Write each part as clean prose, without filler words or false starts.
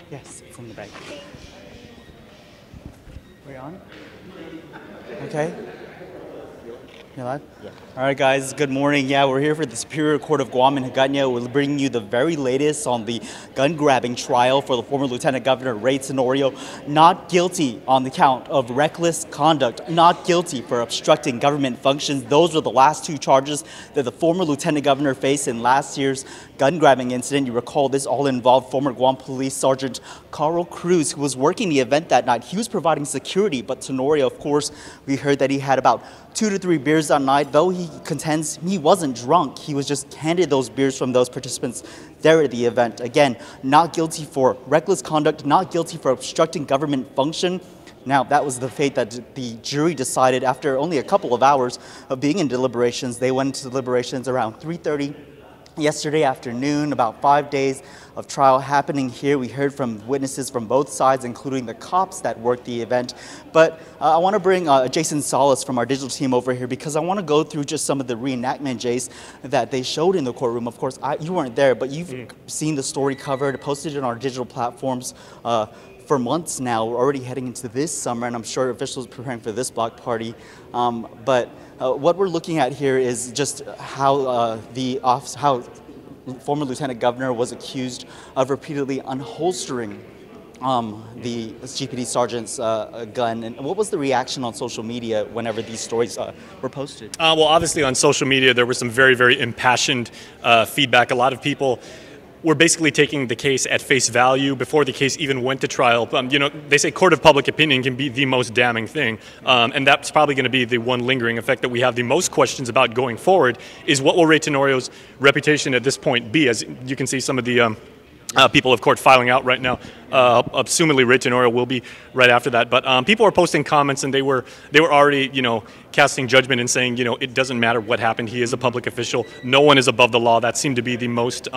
Yes, it's in the bag. We're on? Okay. You live? Yeah. All right, guys, good morning. Yeah, we're here for the Superior Court of Guam and HAGATNA. We'll bring you the very latest on the gun-grabbing trial for the former Lieutenant Governor Ray Tenorio. Not guilty on the count of reckless conduct, not guilty for obstructing government functions. Those were the last two charges that the former Lieutenant Governor faced in last year's gun-grabbing incident. You recall this all involved former Guam Police Sergeant Carl Cruz, who was working the event that night. He was providing security, but Tenorio, of course, we heard that he had about 2 to 3 beers that night. Though he contends he wasn't drunk, he was just handed those beers from those participants there at the event. Again, not guilty for reckless conduct, not guilty for obstructing government function. Now, that was the fate that the jury decided after only a couple of hours of being in deliberations. They went into deliberations around 3:30 yesterday afternoon. About 5 days of trial happening here. We heard from witnesses from both sides, including the cops that worked the event. But I want to bring Jason Salas from our digital team over here because I want to go through just some of the reenactment, Jace, that they showed in the courtroom. Of course, you weren't there, but you've seen the story covered, posted it on our digital platforms for months now. We're already heading into this summer, and I'm sure officials are preparing for this block party. What we're looking at here is just how how former Lieutenant Governor was accused of repeatedly unholstering the GPD sergeant's gun. And what was the reaction on social media whenever these stories were posted? Well, obviously on social media there was some very, very impassioned feedback. A lot of people were basically taking the case at face value before the case even went to trial. You know, they say court of public opinion can be the most damning thing, and that's probably going to be the one lingering effect that we have the most questions about going forward is what will Ray Tenorio's reputation at this point be? As you can see, some of the people of court filing out right now. Assumedly Ray Tenorio will be right after that. But people are posting comments, and they were already, you know, casting judgment and saying, you know, it doesn't matter what happened. He is a public official. No one is above the law. That seemed to be the most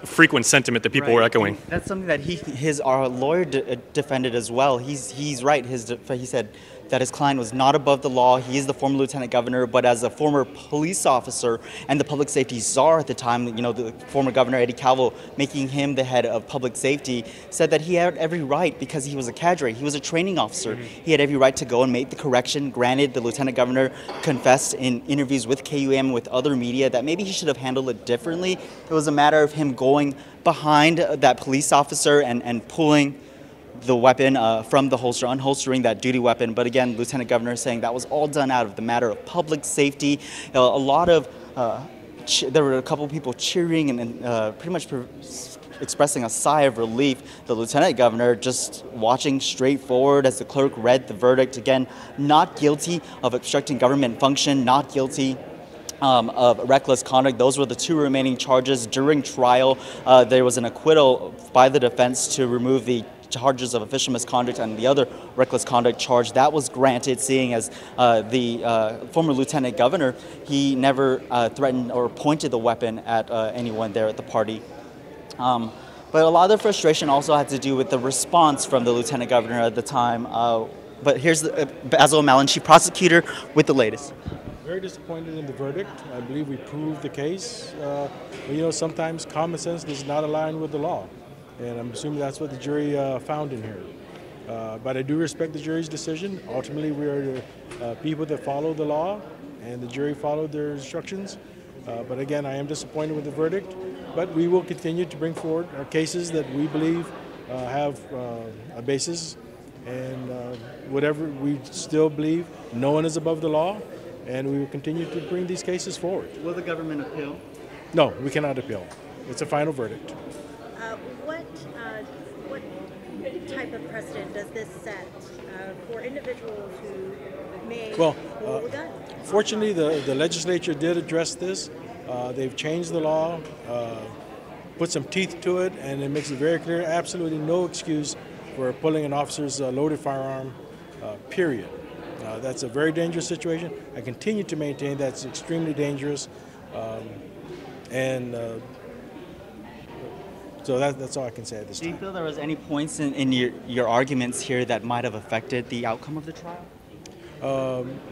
frequent sentiment that people were echoing. And that's something that our lawyer defended as well. He's right. He said that his client was not above the law. He is the former lieutenant governor, but as a former police officer and the public safety czar at the time, you know, the former governor Eddie Calvo, making him the head of public safety, said that he had every right because he was a cadre. He was a training officer. He had every right to go and make the correction. Granted, the lieutenant governor confessed in interviews with KUAM and with other media that maybe he should have handled it differently. It was a matter of him going behind that police officer and pulling the weapon from the holster, unholstering that duty weapon. But again, Lieutenant Governor is saying that was all done out of the matter of public safety. A lot of, there were a couple of people cheering and pretty much expressing a sigh of relief. The Lieutenant Governor just watching straight forward as the clerk read the verdict. Again, not guilty of obstructing government function, not guilty of reckless conduct. Those were the two remaining charges. During trial, there was an acquittal by the defense to remove the charges of official misconduct and the other reckless conduct charge. That was granted, seeing as the former lieutenant governor, he never threatened or pointed the weapon at anyone there at the party. But a lot of the frustration also had to do with the response from the lieutenant governor at the time. But here's Basil, chief prosecutor, with the latest. Very disappointed in the verdict. I believe we proved the case. But, you know, sometimes common sense does not align with the law. And I'm assuming that's what the jury found in here. But I do respect the jury's decision. Ultimately, we are the people that follow the law, and the jury followed their instructions. But again, I am disappointed with the verdict. But we will continue to bring forward cases that we believe have a basis. And whatever, we still believe no one is above the law, and we will continue to bring these cases forward. Will the government appeal? No, we cannot appeal. It's a final verdict. What type of precedent does this set for individuals who may hold a gun? Fortunately, the legislature did address this. They've changed the law, put some teeth to it, and it makes it very clear, absolutely no excuse for pulling an officer's loaded firearm, period. That's a very dangerous situation. I continue to maintain that's extremely dangerous. So that's all I can say at this time. Do you feel there was any points in your arguments here that might have affected the outcome of the trial?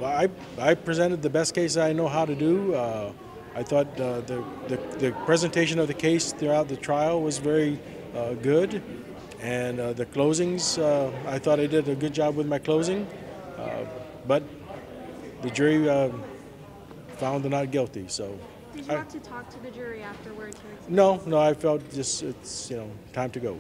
I presented the best case I know how to do. I thought the presentation of the case throughout the trial was very good. And the closings, I thought I did a good job with my closing, but the jury found the not guilty. So. Did you have to talk to the jury afterwards? No, I felt just it's time to go.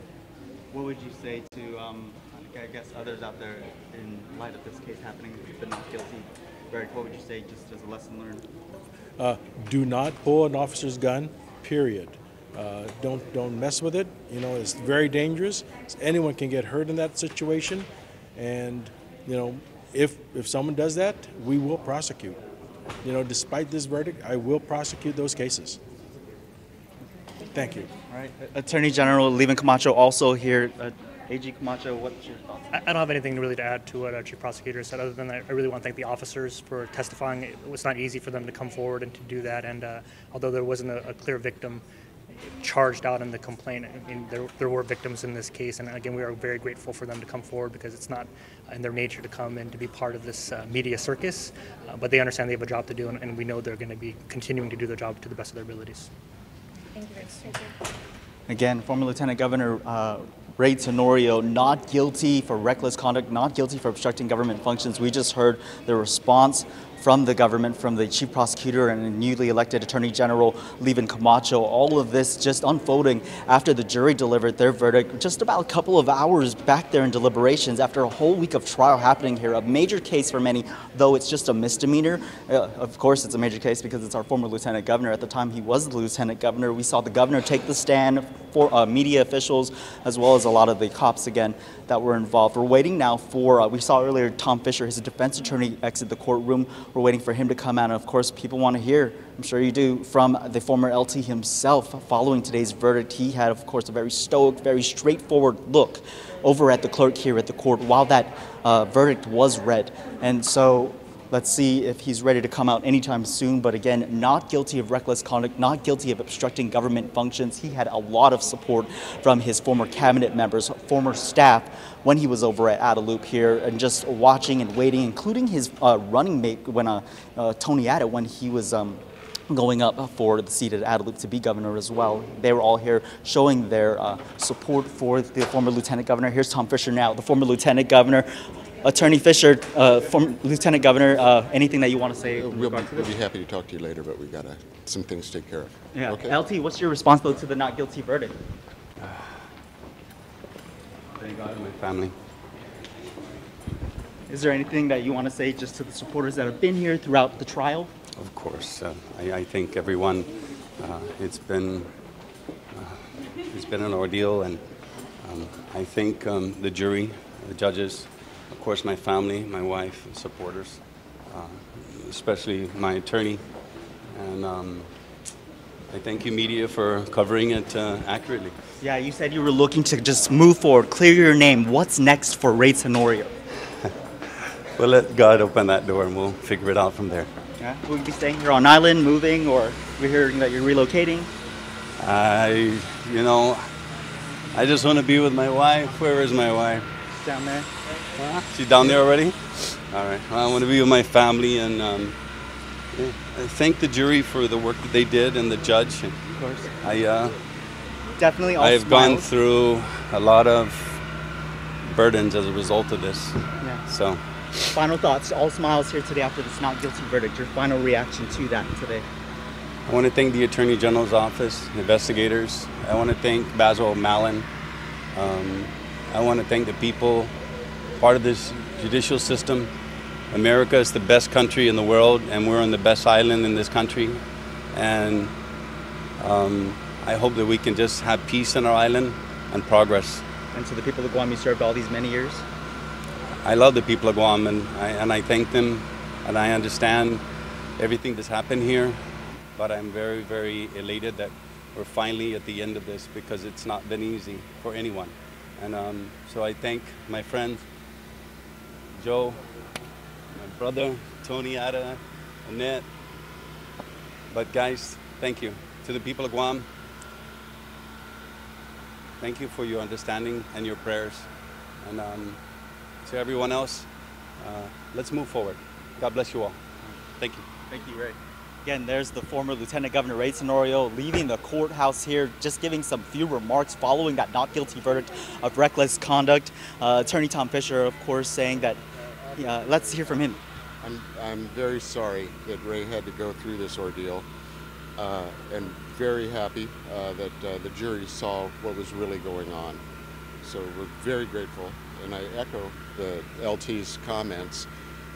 What would you say to, I guess, others out there in light of this case happening, the not guilty verdict? What would you say just as a lesson learned? Do not pull an officer's gun, period. Don't mess with it. It's very dangerous. Anyone can get hurt in that situation, and if someone does that, we will prosecute. Despite this verdict, I will prosecute those cases. Thank you. All right, Attorney General Levin Camacho also here. AG Camacho, what's your thoughts? I don't have anything really to add to what our Chief Prosecutor said, other than I really want to thank the officers for testifying. It was not easy for them to come forward and to do that, and although there wasn't a clear victim charged out in the complaint, I mean, there were victims in this case, and again, we are very grateful for them to come forward, because it's not in their nature to come and to be part of this media circus, but they understand they have a job to do, and we know they're going to be continuing to do their job to the best of their abilities. Thank you. Again, former Lieutenant Governor Ray Tenorio, not guilty for reckless conduct, not guilty for obstructing government functions. We just heard the response from the government, from the Chief Prosecutor and newly elected Attorney General Levin Camacho. All of this just unfolding after the jury delivered their verdict just about a couple of hours back there in deliberations after a whole week of trial happening here. A major case for many, though it's just a misdemeanor. Of course, it's a major case because it's our former Lieutenant Governor. At the time he was the Lieutenant Governor, we saw the governor take the stand for media officials as well as a lot of the cops again that were involved. We're waiting now for, we saw earlier Tom Fisher, his defense attorney, exit the courtroom. We're waiting for him to come out, and of course people want to hear, I'm sure you do, from the former LT himself following today's verdict. He had, of course, a very stoic, very straightforward look over at the clerk here at the court while that verdict was read. And so let's see if he's ready to come out anytime soon. But again, not guilty of reckless conduct, not guilty of obstructing government functions. He had a lot of support from his former cabinet members, former staff, when he was over at Adelup here, and just watching and waiting, including his running mate when Tony Addett, when he was going up for the seat at Adelup to be governor as well. They were all here showing their support for the former Lieutenant Governor. Here's Tom Fisher now, the former Lieutenant Governor. Attorney Fisher, former Lieutenant Governor, anything that you want to say? We'll be happy to talk to you later, but we've got some things to take care of. Yeah. Okay? LT, what's your response though to the not guilty verdict? Thank God and my family. Is there anything that you want to say just to the supporters that have been here throughout the trial? Of course, I think everyone. It's been an ordeal, and I think the jury, the judges, of course, my family, my wife, and supporters, especially my attorney, and I thank you, media, for covering it accurately. Yeah, you said you were looking to just move forward, clear your name. What's next for Ray Tenorio? We'll let God open that door, and we'll figure it out from there. Yeah, will you be staying here on island, moving, or we're hearing that you're relocating? I just want to be with my wife. Where is my wife? Down there. She's down there already? All right. Well, I want to be with my family, and I thank the jury for the work that they did, and the judge. Of course. Definitely I have gone through a lot of burdens as a result of this. Yeah. So. Final thoughts, all smiles here today after this not guilty verdict. Your final reaction to that today? I want to thank the Attorney General's office, investigators. I want to thank Basil Malin. I want to thank the people, part of this judicial system. America is the best country in the world, and we're on the best island in this country. And I hope that we can just have peace on our island and progress. And to the people of Guam you served all these many years? I love the people of Guam, and I thank them, and I understand everything that's happened here, but I'm very, very elated that we're finally at the end of this, because it's not been easy for anyone. And so I thank my friends, Joe, my brother, Tony, Ada, Annette. But guys, thank you. To the people of Guam, thank you for your understanding and your prayers. And to everyone else, let's move forward. God bless you all. Thank you. Thank you, Ray. Again, there's the former Lieutenant Governor Ray Tenorio leaving the courthouse here, just giving some few remarks following that not guilty verdict of reckless conduct. Attorney Tom Fisher, of course, saying that, let's hear from him. I'm very sorry that Ray had to go through this ordeal, and very happy that the jury saw what was really going on. So we're very grateful, and I echo the LT's comments.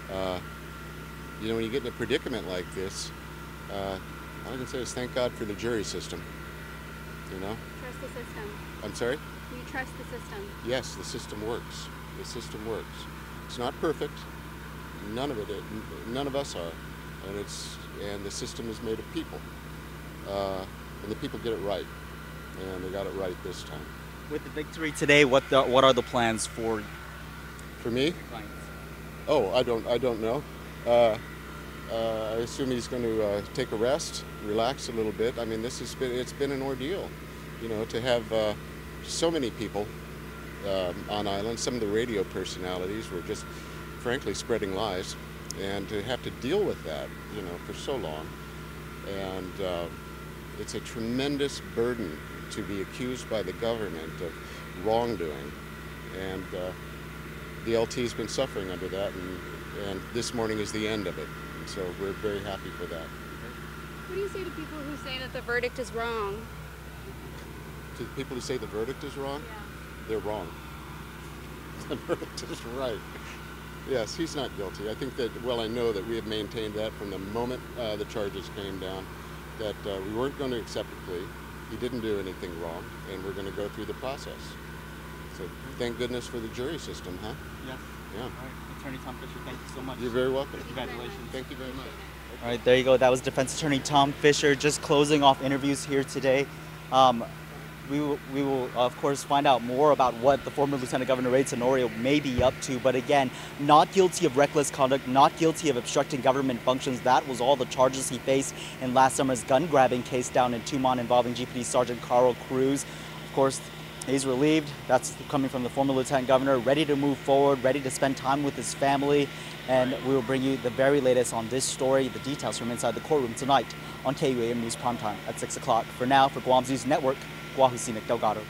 You know, when you get in a predicament like this, all I can say is thank God for the jury system. You know? Trust the system. I'm sorry? You trust the system. Yes, the system works. The system works. It's not perfect. None of it. None of us are, and the system is made of people, and the people get it right, and they got it right this time. With the victory today, what are the plans for me? Oh, I don't know. I assume he's going to take a rest, relax a little bit. I mean, it's been an ordeal, you know, to have so many people on island. Some of the radio personalities were just frankly spreading lies, and to have to deal with that, you know, for so long. And it's a tremendous burden to be accused by the government of wrongdoing, and the LT's been suffering under that, and this morning is the end of it. And so we're very happy for that. What do you say to people who say that the verdict is wrong? To the people who say the verdict is wrong, Yeah. they're wrong. The verdict is right. Yes, he's not guilty. I think that, well, I know that we have maintained that from the moment the charges came down, that we weren't going to accept a plea. He didn't do anything wrong, and we're going to go through the process. So thank goodness for the jury system, huh? Yes. Yeah. All right. Attorney Tom Fisher, thank you so much. You're very welcome. Congratulations. Thank you very much. All right, there you go. That was Defense Attorney Tom Fisher just closing off interviews here today. We will, of course, find out more about what the former Lieutenant Governor Ray Tenorio may be up to. But again, not guilty of reckless conduct, not guilty of obstructing government functions. That was all the charges he faced in last summer's gun-grabbing case down in Tumon involving GPD Sergeant Carl Cruz. Of course, he's relieved. That's coming from the former Lieutenant Governor, ready to move forward, ready to spend time with his family. And we will bring you the very latest on this story, the details from inside the courtroom tonight on KUAM News Primetime at 6 o'clock. For now, for Guam's News Network, Delgado.